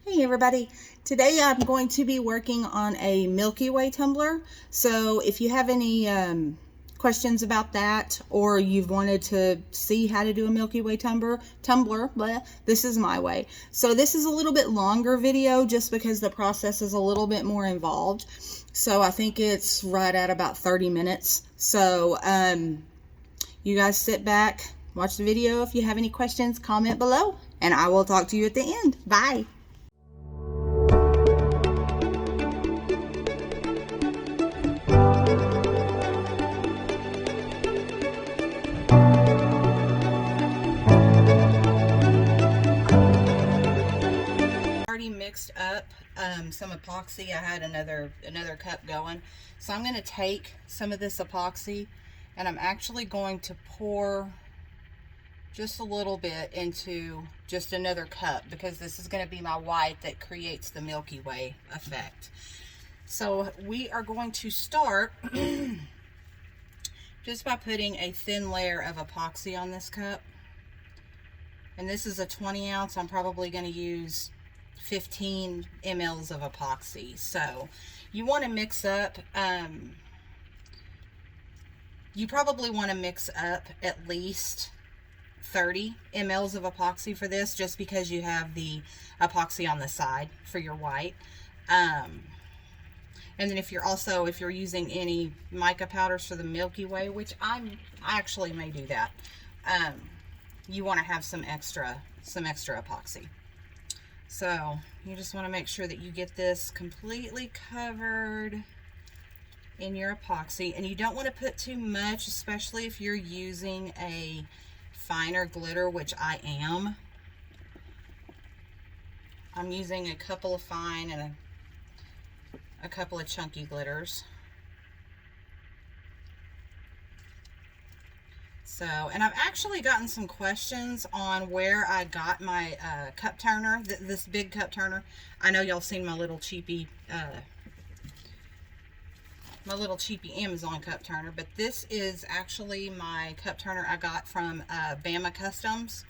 Hey everybody, today I'm going to be working on a Milky Way tumbler. So if you have any questions about that, or you've wanted to see how to do a Milky Way tumbler, this is my way. So this is a little bit longer video just because the process is a little bit more involved. So I think it's right at about 30 minutes. So you guys sit back, watch the video. If you have any questions, comment below, and I will talk to you at the end. Bye. Mixed up some epoxy. I had another cup going, so I'm going to take some of this epoxy and I'm actually going to pour just a little bit into just another cup, because this is going to be my white that creates the Milky Way effect. So we are going to start just by putting a thin layer of epoxy on this cup, and this is a 20 ounce. I'm probably going to use 15 mLs of epoxy. So you want to mix up, you probably want to mix up at least 30 mLs of epoxy for this, just because you have the epoxy on the side for your white. And then if you're using any mica powders for the Milky Way, which I actually may do that, you want to have some extra epoxy. So you just want to make sure that you get this completely covered in your epoxy, and you don't want to put too much, especially if you're using a finer glitter, which I am. I'm using a couple of fine and a couple of chunky glitters. So, and I've actually gotten some questions on where I got my cup turner, this big cup turner. I know y'all seen my little cheapy Amazon cup turner, but this is actually my cup turner I got from Bama Customs.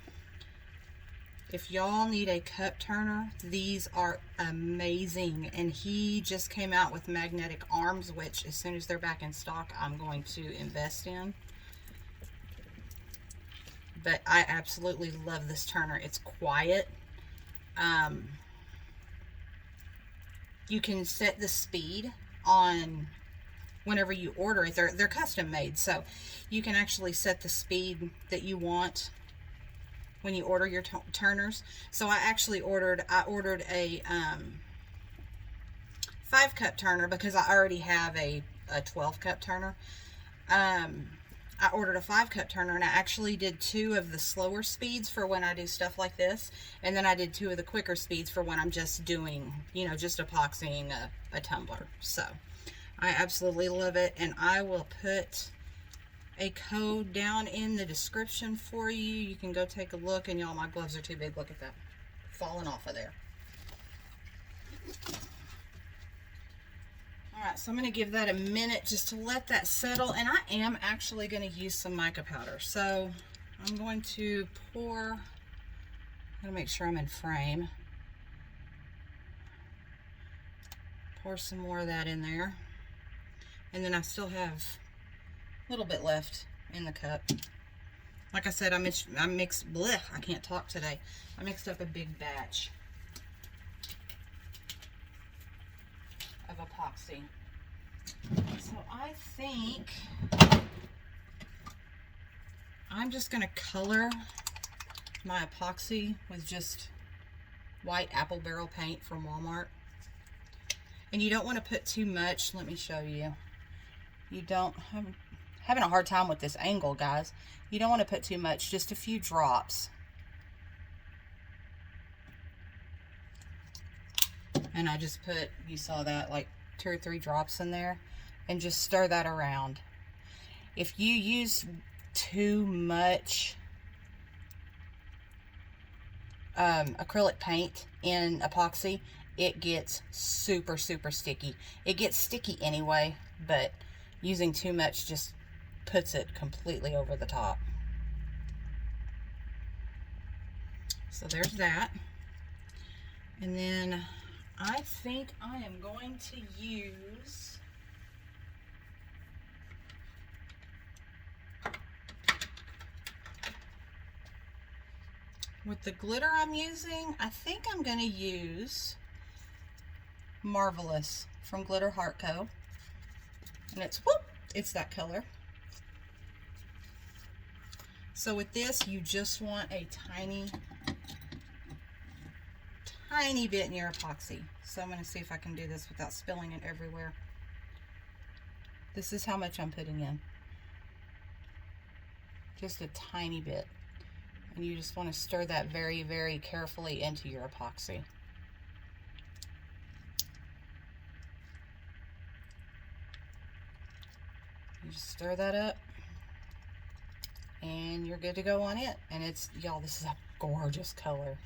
If y'all need a cup turner, these are amazing. And he just came out with magnetic arms, which as soon as they're back in stock, I'm going to invest in. But I absolutely love this turner. It's quiet. You can set the speed on whenever you order it. They're custom made, so you can actually set the speed that you want when you order your turners. So I actually ordered a 5-cup turner because I already have a 12-cup turner. I ordered a 5-cup turner, and I actually did 2 of the slower speeds for when I do stuff like this, and then I did 2 of the quicker speeds for when I'm just doing, just epoxying a tumbler. So I absolutely love it, and I will put a code down in the description for you. You can go take a look, and y'all, my gloves are too big. Look at that, falling off of there. Alright, so I'm going to give that a minute just to let that settle, and I am actually going to use some mica powder. So I'm going to pour, I'm going to make sure I'm in frame. Pour some more of that in there. And then I still have a little bit left in the cup. Like I said, I mixed, I can't talk today. I mixed up a big batch of epoxy. So I think I'm just going to color my epoxy with just white apple barrel paint from Walmart. And you don't want to put too much. Let me show you. I'm having a hard time with this angle, guys. You don't want to put too much, just a few drops. And I just put, you saw that, like 2 or 3 drops in there, and just stir that around. If you use too much acrylic paint in epoxy, it gets super sticky. It gets sticky anyway, but using too much just puts it completely over the top. So there's that. And then I think I am going to use with the glitter I'm using, I think I'm going to use Marvelous from Glitter Heart Co. And it's that color. So with this, you just want a tiny bit in your epoxy. So I'm going to see if I can do this without spilling it everywhere. This is how much I'm putting in. Just a tiny bit. And you just want to stir that very, very carefully into your epoxy. You just stir that up and you're good to go on it. And it's, y'all, this is a gorgeous color.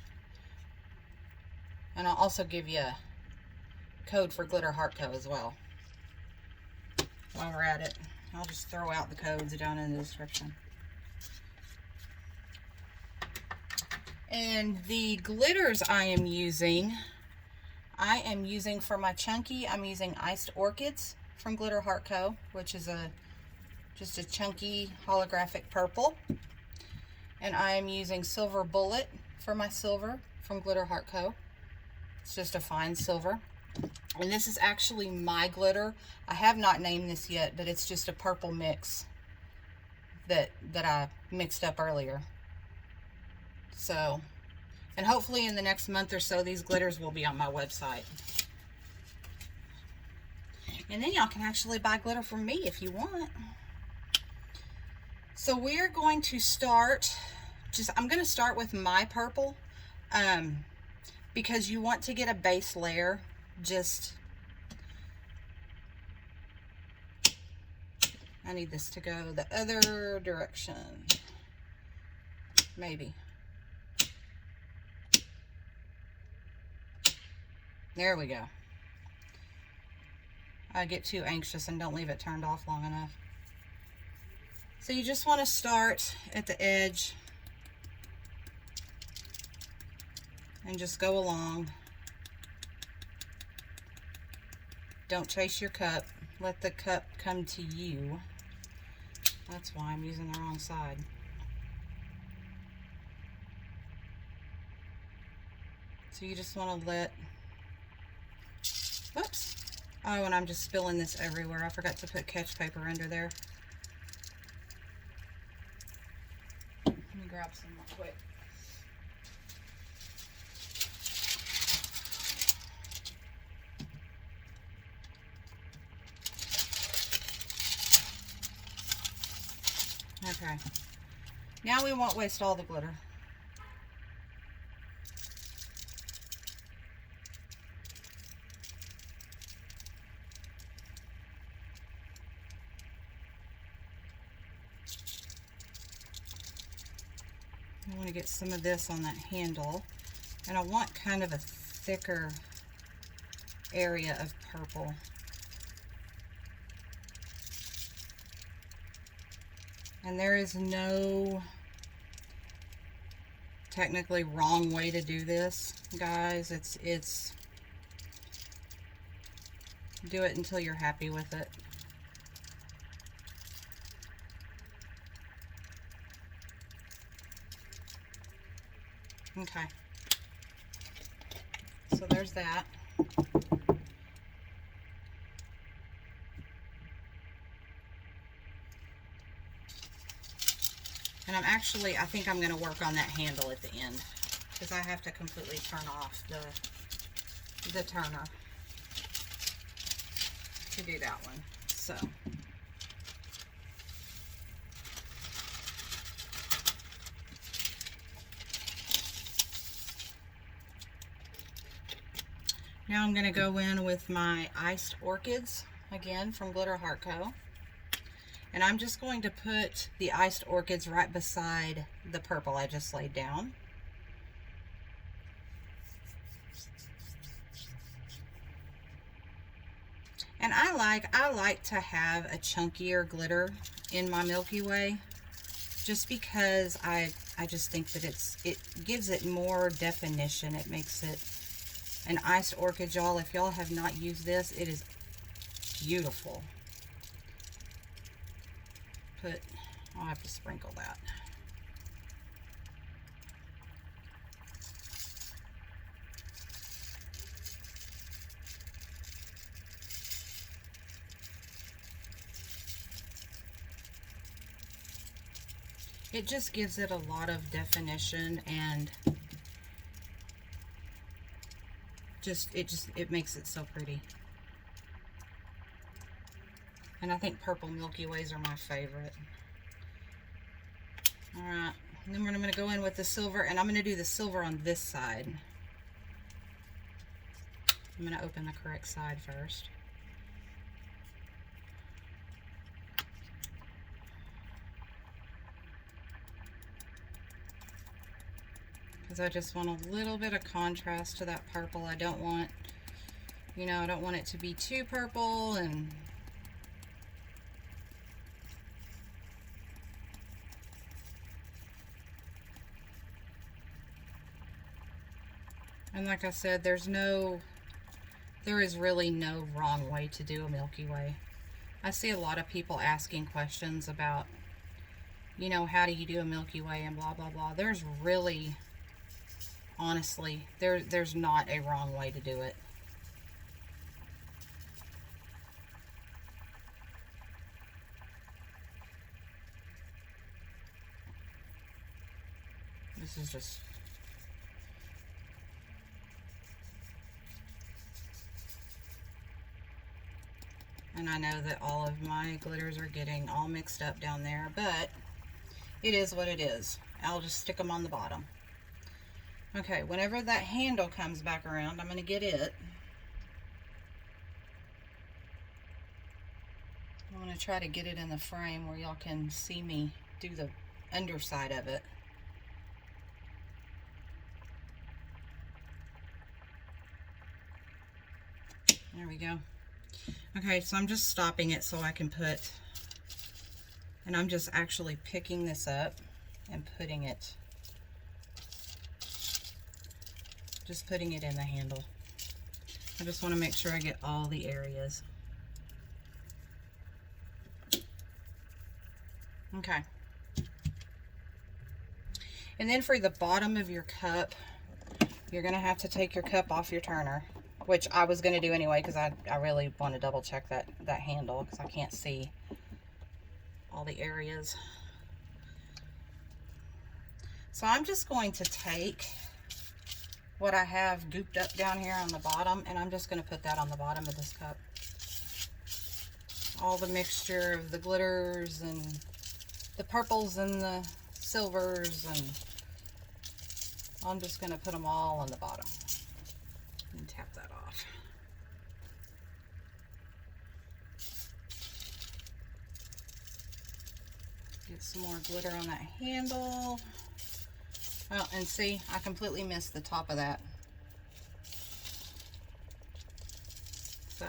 And I'll also give you a code for Glitter Heart Co as well. While we're at it, I'll just throw out the codes down in the description. And the glitters I am using for my chunky, I'm using Iced Orchids from Glitter Heart Co, which is just a chunky holographic purple. And I am using Silver Bullet for my silver from Glitter Heart Co. It's just a fine silver. And this is actually my glitter. I have not named this yet, but it's just a purple mix that I mixed up earlier. So, and hopefully in the next month or so, these glitters will be on my website. And then y'all can actually buy glitter from me if you want. So we're going to start, I'm going to start with my purple, because you want to get a base layer. I need this to go the other direction. Maybe. There we go. I get too anxious and don't leave it turned off long enough. So you just want to start at the edge and just go along. Don't chase your cup. Let the cup come to you. That's why I'm using the wrong side. So you just want to whoops. Oh, and I'm just spilling this everywhere. I forgot to put catch paper under there. Let me grab some real quick. Okay. Now we won't waste all the glitter. I want to get some of this on that handle, and I want kind of a thicker area of purple. And there is no technically wrong way to do this, guys. It's do it until you're happy with it. Okay, so there's that. And I think I'm going to work on that handle at the end, because I have to completely turn off the turner to do that one. So now I'm going to go in with my Iced Orchids, again from Glitter Heart Co. And I'm just going to put the Iced Orchids right beside the purple I just laid down. And I like to have a chunkier glitter in my Milky Way, just because I just think that it gives it more definition. It makes it An iced orchid, y'all. If y'all have not used this, it is beautiful. I'll have to sprinkle that. It just gives it a lot of definition, and it makes it so pretty. And I think purple Milky Ways are my favorite. Alright, and then I'm going to go in with the silver, and I'm going to do the silver on this side. I'm going to open the correct side first. Because I just want a little bit of contrast to that purple. I don't want, you know, I don't want it to be too purple, and like I said, there is really no wrong way to do a Milky Way. I see a lot of people asking questions about, you know, how do you do a Milky Way and blah, blah, blah. There's really, honestly, there's not a wrong way to do it. This is just... And I know that all of my glitters are getting all mixed up down there, but it is what it is. I'll just stick them on the bottom. Okay, whenever that handle comes back around, I'm going to get it. I want to try to get it in the frame where y'all can see me do the underside of it. There we go. Okay, so I'm just stopping it so I can put, and I'm just actually picking this up and putting it, just putting it in the handle. I just want to make sure I get all the areas. Okay. And then for the bottom of your cup, you're going to have to take your cup off your turner, which I was going to do anyway because I really want to double check that handle because I can't see all the areas. So I'm just going to take what I have gooped up down here on the bottom, and I'm just going to put that on the bottom of this cup. All the mixture of the glitters and the purples and the silvers, and I'm just going to put them all on the bottom. And tap that off. Get some more glitter on that handle. Oh, and see, I completely missed the top of that. So,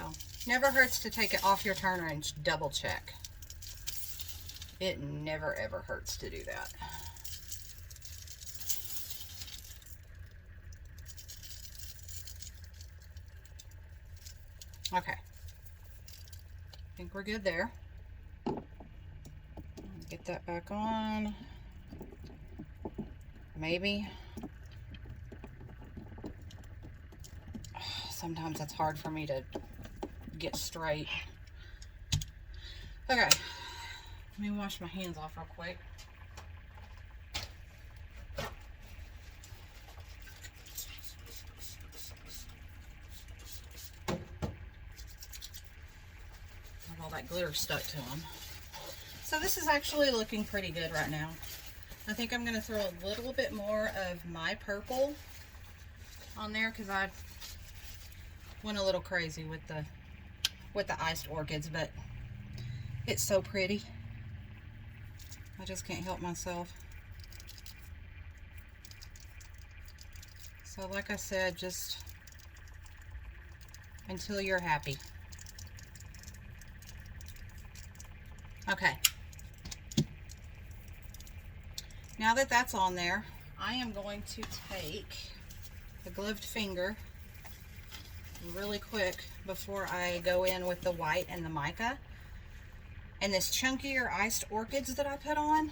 never hurts to take it off your turner and double check. It never ever hurts to do that. Okay, I think we're good there. Get that back on. Maybe. Sometimes it's hard for me to get straight. Okay, let me wash my hands off real quick. All that glitter stuck to them. So this is actually looking pretty good right now. I think I'm going to throw a little bit more of my purple on there because I went a little crazy with the iced orchids, but it's so pretty. I just can't help myself. So like I said, just until you're happy. Okay. Now that that's on there, I am going to take the gloved finger really quick before I go in with the white and the mica. And this chunkier iced orchids that I put on,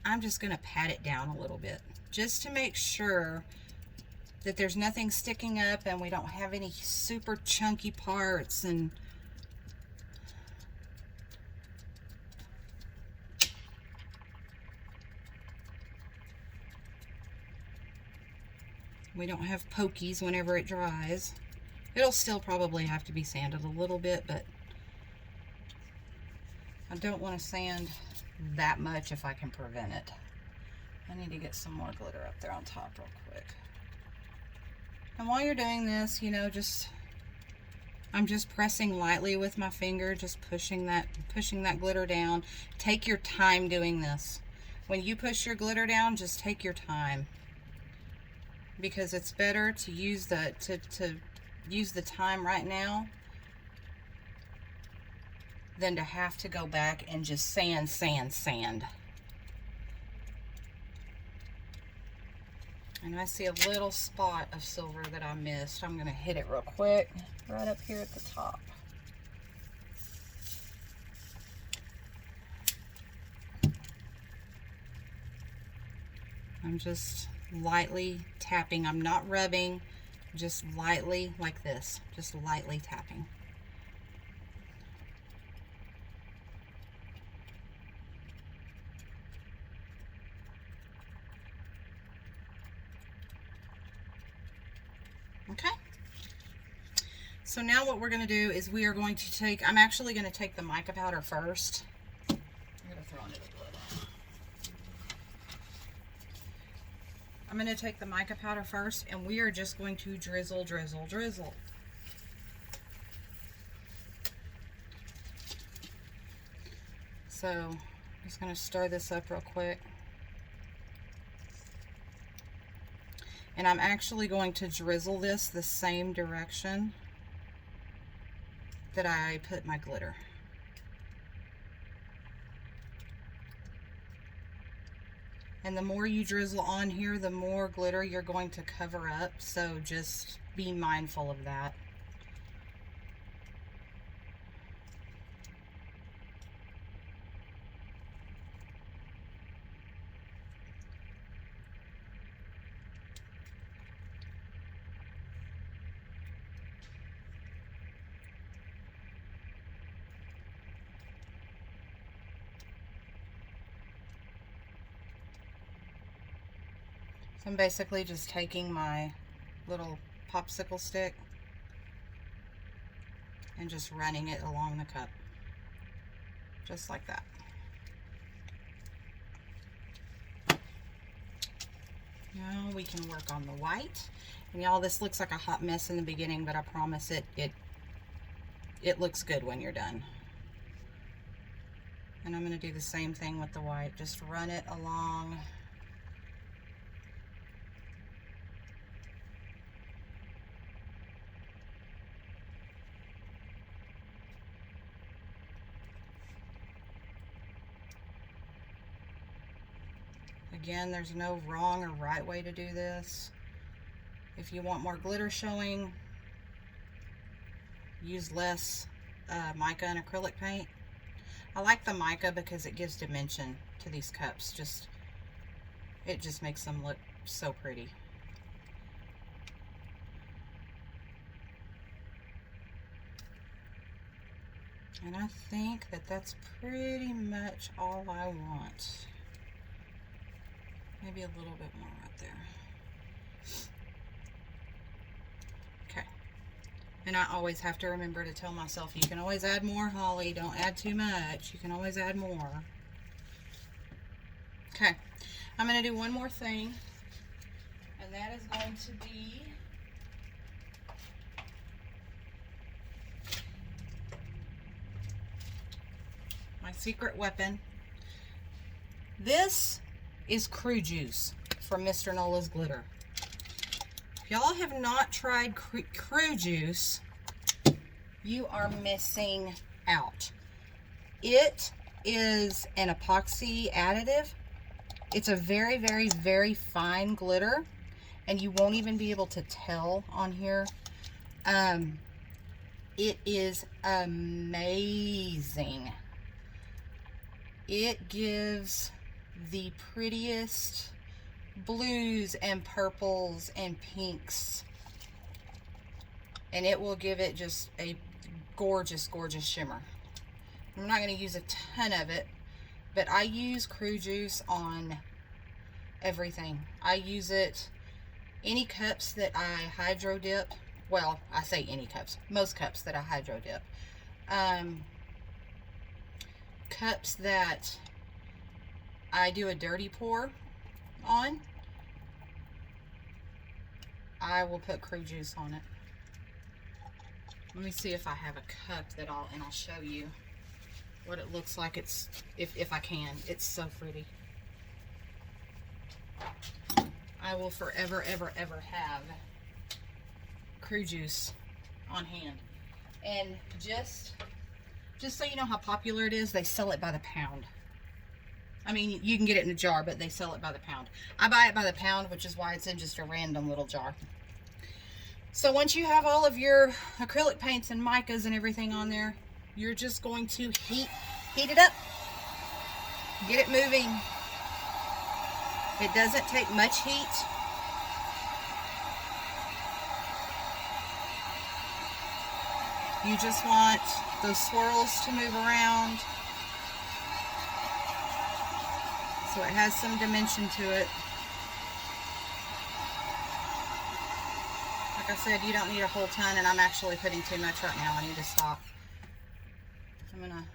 I'm just going to pat it down a little bit just to make sure that there's nothing sticking up and we don't have any super chunky parts. And we don't have pokies whenever it dries. It'll still probably have to be sanded a little bit, but I don't want to sand that much if I can prevent it. I need to get some more glitter up there on top real quick. And while you're doing this, you know, I'm just pressing lightly with my finger, just pushing that glitter down. Take your time doing this. When you push your glitter down, just take your time, because it's better to use the time right now than to have to go back and just sand. And I see a little spot of silver that I missed. I'm going to hit it real quick right up here at the top. I'm just lightly tapping. I'm not rubbing, just lightly like this, just lightly tapping. Okay. So now what we're going to do is we are going to take, I'm actually going to take the mica powder first. I'm going to throw it a little. I'm going to take the mica powder first, and we are just going to drizzle. So I'm just going to stir this up real quick. And I'm actually going to drizzle this the same direction that I put my glitter. And the more you drizzle on here, the more glitter you're going to cover up. So just be mindful of that. So I'm basically just taking my little popsicle stick and just running it along the cup, just like that. Now we can work on the white. And y'all, this looks like a hot mess in the beginning, but I promise it looks good when you're done. And I'm going to do the same thing with the white. Just run it along. Again, there's no wrong or right way to do this. If you want more glitter showing, use less mica and acrylic paint. I like the mica because it gives dimension to these cups. It just makes them look so pretty. And I think that that's pretty much all I want. Maybe a little bit more right there. Okay. And I always have to remember to tell myself, you can always add more, Holly. Don't add too much. You can always add more. Okay. I'm going to do one more thing. And that is going to be my secret weapon. This is Crew Juice from Mr. Nola's Glitter. If y'all have not tried Crew Juice, you are missing out. It is an epoxy additive. It's a very, very, very fine glitter, and you won't even be able to tell on here. It is amazing. It gives the prettiest blues and purples and pinks, and it will give it just a gorgeous, gorgeous shimmer. I'm not going to use a ton of it, but I use Crew Juice on everything. I use it, any cups that I hydro dip, well, I say any cups, most cups that I hydro dip, cups that I do a dirty pour on, I will put Crew Juice on it. Let me see if I have a cup that I'll show you what it looks like. It's, if I can, it's so pretty. I will forever, ever, ever have Crew Juice on hand. And just so you know how popular it is, they sell it by the pound. I mean, you can get it in a jar, but they sell it by the pound. I buy it by the pound, which is why it's in just a random little jar. So once you have all of your acrylic paints and micas and everything on there, you're just going to heat it up. Get it moving. It doesn't take much heat. You just want those swirls to move around, so it has some dimension to it. Like I said, you don't need a whole ton, and I'm actually putting too much right now. I need to stop. I'm gonna...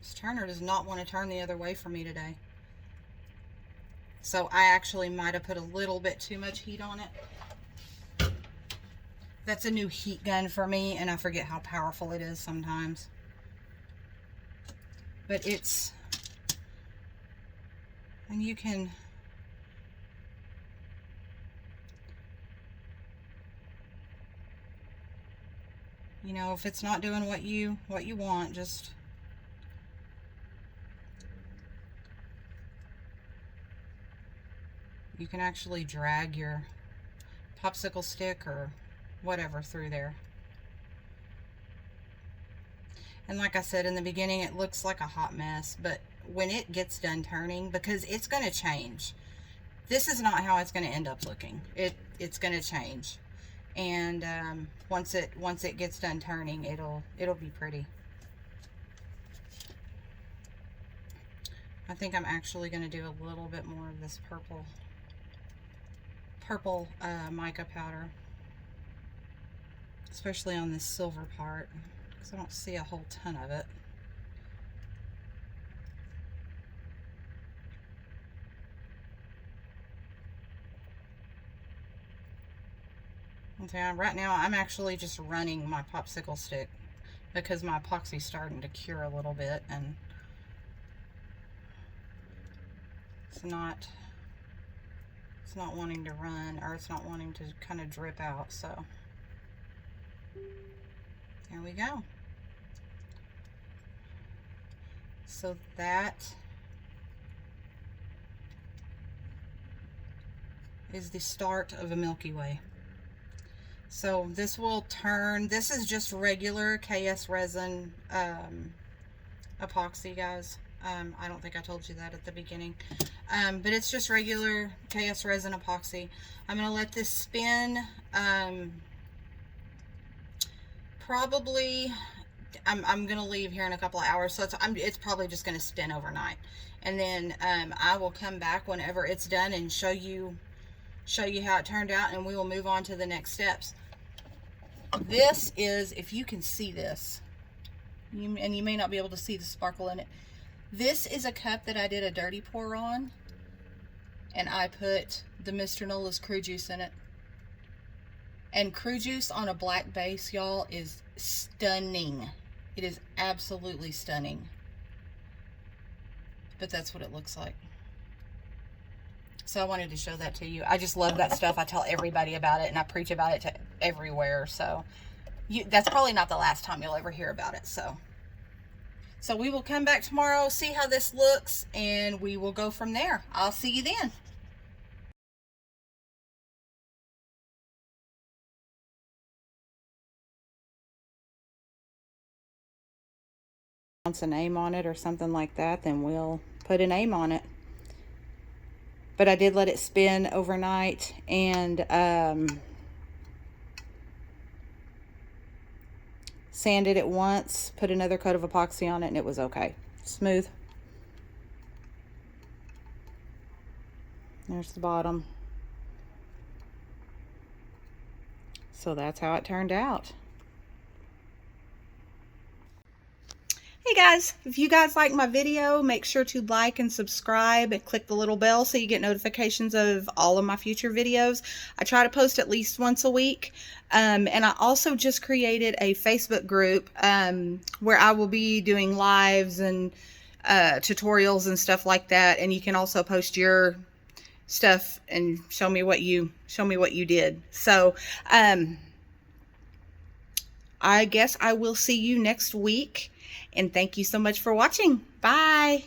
This turner does not want to turn the other way for me today. So I actually might have put a little bit too much heat on it. That's a new heat gun for me, and I forget how powerful it is sometimes. But it's... And you can... You know, if it's not doing what you want, just... You can actually drag your popsicle stick or whatever through there. And like I said in the beginning, it looks like a hot mess, but when it gets done turning, because it's going to change. This is not how it's going to end up looking. It's going to change. And once it gets done turning, it'll be pretty. I think I'm actually going to do a little bit more of this purple mica powder, especially on this silver part, because I don't see a whole ton of it. Okay, right now I'm actually just running my popsicle stick because my epoxy's starting to cure a little bit, and it's not wanting to run, or it's not wanting to kind of drip out. So there we go. So that is the start of a Milky Way. So this will turn, this is just regular KS resin epoxy, guys. I don't think I told you that at the beginning. But it's just regular KS resin epoxy. I'm going to let this spin. Probably, I'm going to leave here in a couple of hours. So it's probably just going to spin overnight. And then I will come back whenever it's done and show you how it turned out, and we will move on to the next steps. This is, if you can see this, and you may not be able to see the sparkle in it, this is a cup that I did a dirty pour on, and I put the Mr. Nola's Crew Juice in it. And Crew Juice on a black base, y'all, is stunning. It is absolutely stunning. But that's what it looks like. So I wanted to show that to you. I just love that stuff. I tell everybody about it, and I preach about it to everywhere. So that's probably not the last time you'll ever hear about it. So we will come back tomorrow, see how this looks, and we will go from there. I'll see you then. wants a name on it or something like that, then we'll put a name on it. But I did let it spin overnight, and sanded it once, put another coat of epoxy on it, and it was okay. Smooth. There's the bottom. So that's how it turned out. Hey guys, if you guys like my video, make sure to like and subscribe and click the little bell so you get notifications of all of my future videos. I try to post at least once a week. And I also just created a Facebook group where I will be doing lives and tutorials and stuff like that. And you can also post your stuff and show me what you did. So I guess I will see you next week. And thank you so much for watching. Bye.